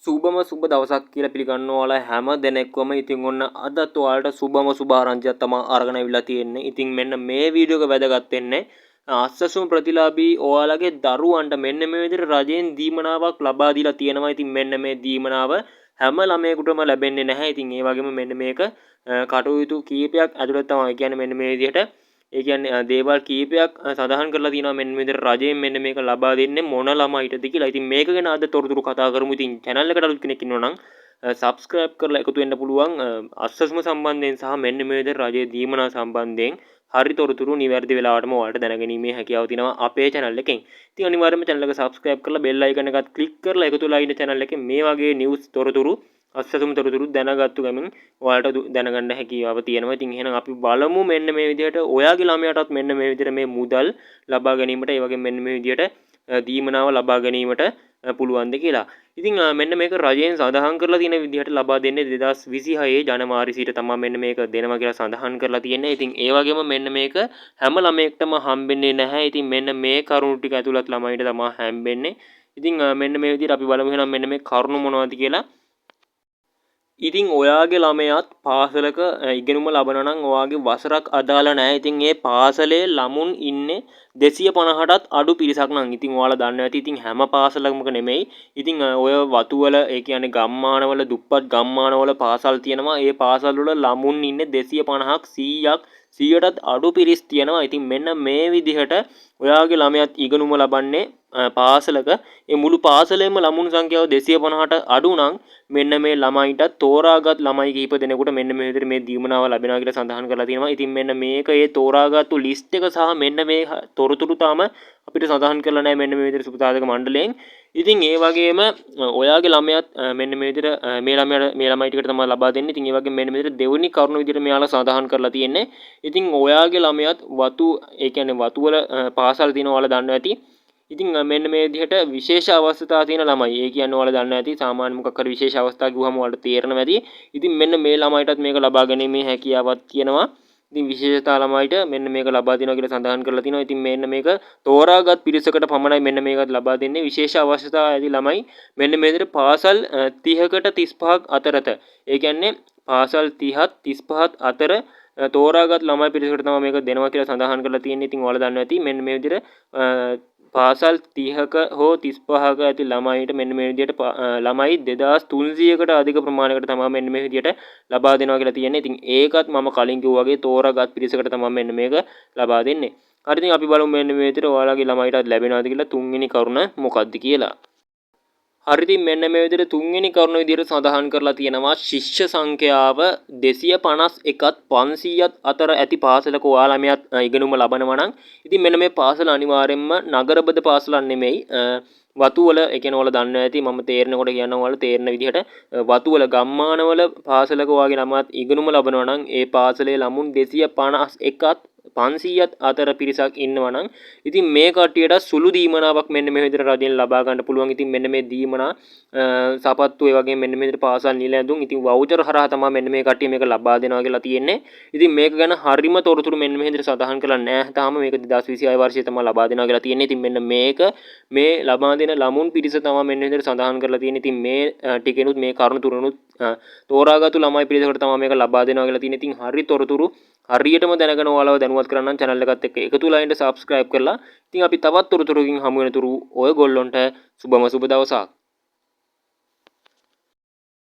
සුබම සුබ දවසක් කියලා පිළිගන්න ඕලා හැම දෙනෙක්වම ඉතින් ඔන්න අදත් ඔයාලට සුබම සුබ ආරංචියක් තමයි අරගෙන අවිල්ලා තියෙන්නේ. ඉතින් මෙන්න මේ වීඩියෝ එක වැදගත් වෙන්නේ අස්සසුම් ප්‍රතිලාභී ඔයාලගේ දරුවන්ට මෙන්න මේ විදිහට රජයෙන් දීමනාවක් ලබා දීලා තියෙනවා. ඉතින් මෙන්න මේ දීමනාව හැම ළමයෙකුටම ලැබෙන්නේ නැහැ. ඉතින් ඒ වගේම මෙන්න මේක කටයුතු කීපයක් ඇතුළත තමයි. ඒ කියන්නේ මෙන්න මේ විදිහට ඒ කියන්නේ දේවල් කීපයක් සඳහන් කරලා තියෙනවා මෙන්න මේ විදිහට රජයෙන් මෙන්න මේක ලබා දෙන්නේ මොන ළමයිටද කියලා. ඉතින් මේක ගැන අද තොරතුරු කතා කරමු. ඉතින් channel එකට අලුත් කෙනෙක් ඉන්නවා නම් subscribe කරලා එකතු වෙන්න පුළුවන්. අස්සස්ම සම්බන්ධයෙන් සහ මෙන්න මේ විදිහට රජයේ දීමනා සම්බන්ධයෙන් හරි තොරතුරු නිවැරදි වෙලාවටම ඔයාලට දැනගැනීමේ හැකියාව තියෙනවා අපේ channel එකෙන්. ඉතින් අනිවාර්යයෙන්ම channel එක subscribe කරලා bell icon එකත් click කරලා එකතු වෙලා ඉන්න channel එකේ මේ වගේ news තොරතුරු අස්සසුම් තොරතුරු දැනගත්තු ගමන් ඔයාලට දැනගන්න හැකියාව තියෙනවා. ඉතින් එහෙනම් අපි බලමු මෙන්න මේ විදිහට ඔයාගේ ළමයාටත් මෙන්න මේ විදිහට මේ මුදල් ලබා ගැනීමට ඒ වගේ මෙන්න මේ විදිහට දීමනාව ලබා ගැනීමට පුළුවන්ද කියලා. ඉතින් මෙන්න මේක රජයෙන් සඳහන් කරලා තියෙන විදිහට ලබා දෙන්නේ 2026 ජනවාරි සිට තමයි මෙන්න මේක දෙනවා කියලා සඳහන් කරලා තියෙන්නේ. ඉතින් ඒ වගේම මෙන්න මේක හැම ළමයෙක්ටම හම්බෙන්නේ නැහැ. ඉතින් මෙන්න මේ කරුණු ටික ඇතුළත් ළමයිට තමයි හම්බෙන්නේ. ඉතින් මෙන්න මේ විදිහට අපි බලමු එහෙනම් මෙන්න මේ කරුණු මොනවද කියලා. ඉතින් ඔයාගේ ළමයාත් පාසලක ඉගෙනුම ලබනවා නම් ඔයාගේ වසරක් අදාළ නැහැ. ඉතින් ඒ පාසලේ ළමුන් ඉන්නේ 250ටත් අඩු පිරිසක් නම් ඉතින් ඔයාලා දන්නවා ඇති. ඉතින් හැම පාසලකම නෙමෙයි. ඉතින් ඔය වතුවල ඒ කියන්නේ ගම්මානවල දුප්පත් ගම්මානවල පාසල් තියෙනවා. ඒ පාසල් වල ළමුන් ඉන්නේ 250ක් 100ටත් අඩු පිරිස් තියෙනවා. ඉතින් මෙන්න මේ විදිහට ඔයාගේ ළමයාත් ඉගෙනුම ලබන්නේ පාසලක ඒ මුළු පාසලේම ළමුන් සංඛ්‍යාව 250ට අඩු නම් මෙන්න මේ ළමයිට තෝරාගත් ළමයි කිහිප දෙනෙකුට මෙන්න මේ විදිහට මේ දීමනාව ලැබෙනවා කියලා සඳහන් කරලා තියෙනවා. ඉතින් මෙන්න මේක ඒ තෝරාගත්තු ලිස්ට් එක සහ මෙන්න මේ තොරතුරු තාම අපිට සඳහන් කරලා නැහැ මෙන්න මේ විදිහට සුබසාධක මණ්ඩලයෙන්. ඉතින් ඒ වගේම ඔයාගේ ළමයාත් මෙන්න මේ විදිහට මේ ළමයි ටිකට තමයි ලබා දෙන්නේ. ඉතින් ඒ වගේම මෙන්න මේ විදිහට දෙවෙනි කරුණ විදිහට මෙයාලා සඳහන් කරලා තියෙන්නේ. ඉතින් ඔයාගේ ළමයාත් ඒ කියන්නේ වතුවල පාසල් දින ඔයාලා දන්නවා ඇති. ඉතින් මෙන්න මේ විදිහට විශේෂ අවස්ථා තියෙන ළමයි. ඒ කියන්නේ ඔයාලා දන්නවා ඇති සාමාන්‍ය මොකක් හරි විශේෂ අවස්ථා කිව්වම ඔයාලට තේරෙනවා ඇති. ඉතින් මෙන්න මේ ළමයිටත් මේක ලබා ගැනීමේ හැකියාවක් තියෙනවා. ඉතින් විශේෂතා ළමයිට මෙන්න මේක ලබා දෙනවා කියලා සඳහන් කරලා තිනවා. ඉතින් මෙන්න මේක තෝරාගත් පිරිසකට පමණයි මෙන්න මේකත් ලබා දෙන්නේ. විශේෂ අවශ්‍යතා ඇති ළමයි මෙන්න මේ විදිහට පාසල් 30කට 35ක් අතරත. ඒ කියන්නේ පාසල් 30ත් 35ත් අතර තෝරාගත් ළමයි පිරිසකට තමයි මේක දෙනවා කියලා සඳහන් කරලා තියෙන්නේ. ඉතින් ඔයාලා දන්නවා ඇති මෙන්න මේ විදිහට පාසල් 30ක හෝ 35ක ඇති ළමයිට මෙන්න මේ විදිහට ළමයි 2300කට අධික ප්‍රමාණයකට තමයි මෙන්න මේ විදිහට ලබා දෙනවා කියලා තියෙන්නේ. ඉතින් ඒකත් මම කලින් කිව්වා වගේ තෝරාගත් පිරිසකට තමයි මෙන්න මේක ලබා දෙන්නේ. හරි ඉතින් අපි බලමු මෙන්න මේ විදිහට ඔයාලගේ ළමයිටත් ලැබෙනවද කියලා තුන්වෙනි කරුණ මොකක්ද කියලා. හරි ඉතින් මෙන්න මේ විදිහට තුන්වෙනි කරුණ විදිහට සඳහන් කරලා තියෙනවා ශිෂ්‍ය සංඛ්‍යාව 251ත් 500ත් අතර ඇති පාසලක ඔයා ළමයාත් ඉගෙනුම ලබනවා නම් ඉතින් මෙන්න මේ පාසල අනිවාර්යයෙන්ම නගරබද පාසලක් නෙමෙයි වතුවල ඒ කියන්නේ ඔයාලා දන්නවා ඇති මම තේරෙනකොට කියනවා ඔයාලා තේරෙන විදිහට වතුවල ගම්මානවල පාසලක ඔයාගේ ළමයාත් ඉගෙනුම ලබනවා නම් ඒ පාසලේ ළමුන් 251ත් 500ත් අතර පිරිසක් ඉන්නවා නම් ඉතින් මේ කට්ටියට සුළු දීමනාවක් මෙන්න මේ විදිහට රජයෙන් ලබා ගන්න පුළුවන්. ඉතින් මෙන්න මේ දීමනා සපත්තු ඒ වගේ මෙන්න මේ විදිහට පාසල් නිල ඇඳුම් ඉතින් වවුචර් හරහා තමයි මෙන්න මේ කට්ටිය මේක ලබා දෙනවා කියලා තියෙන්නේ. ඉතින් මේක ගැන හරිම තොරතුරු මෙන්න මේ විදිහට සඳහන් කරලා නැහැ. තාම මේක 2026 වර්ෂයේ තමයි ලබා දෙනවා කියලා තියෙන්නේ. ඉතින් මෙන්න මේක මේ ලබා දෙන ළමුන් පිරිස තමයි මෙන්න මේ විදිහට සඳහන් කරලා තියෙන්නේ. ඉතින් මේ ටිකෙනුත් මේ කරුණු තුනනුත් තෝරාගත්තු ළමයි පිරිසකට තමයි මේක ලබා දෙනවා කියලා තියෙන්නේ. ඉතින් හරි තොරතුරු හරියටම දැනගෙන ඔයාලව දැනුවත් කරන්න channel එකත් එක්ක එකතු වෙලා ඉන්න subscribe කරලා ඉතින් අපි තවත් තොරතුරුකින් හමු වෙනතුරු ඔයගොල්ලොන්ට සුබම සුබ දවසක්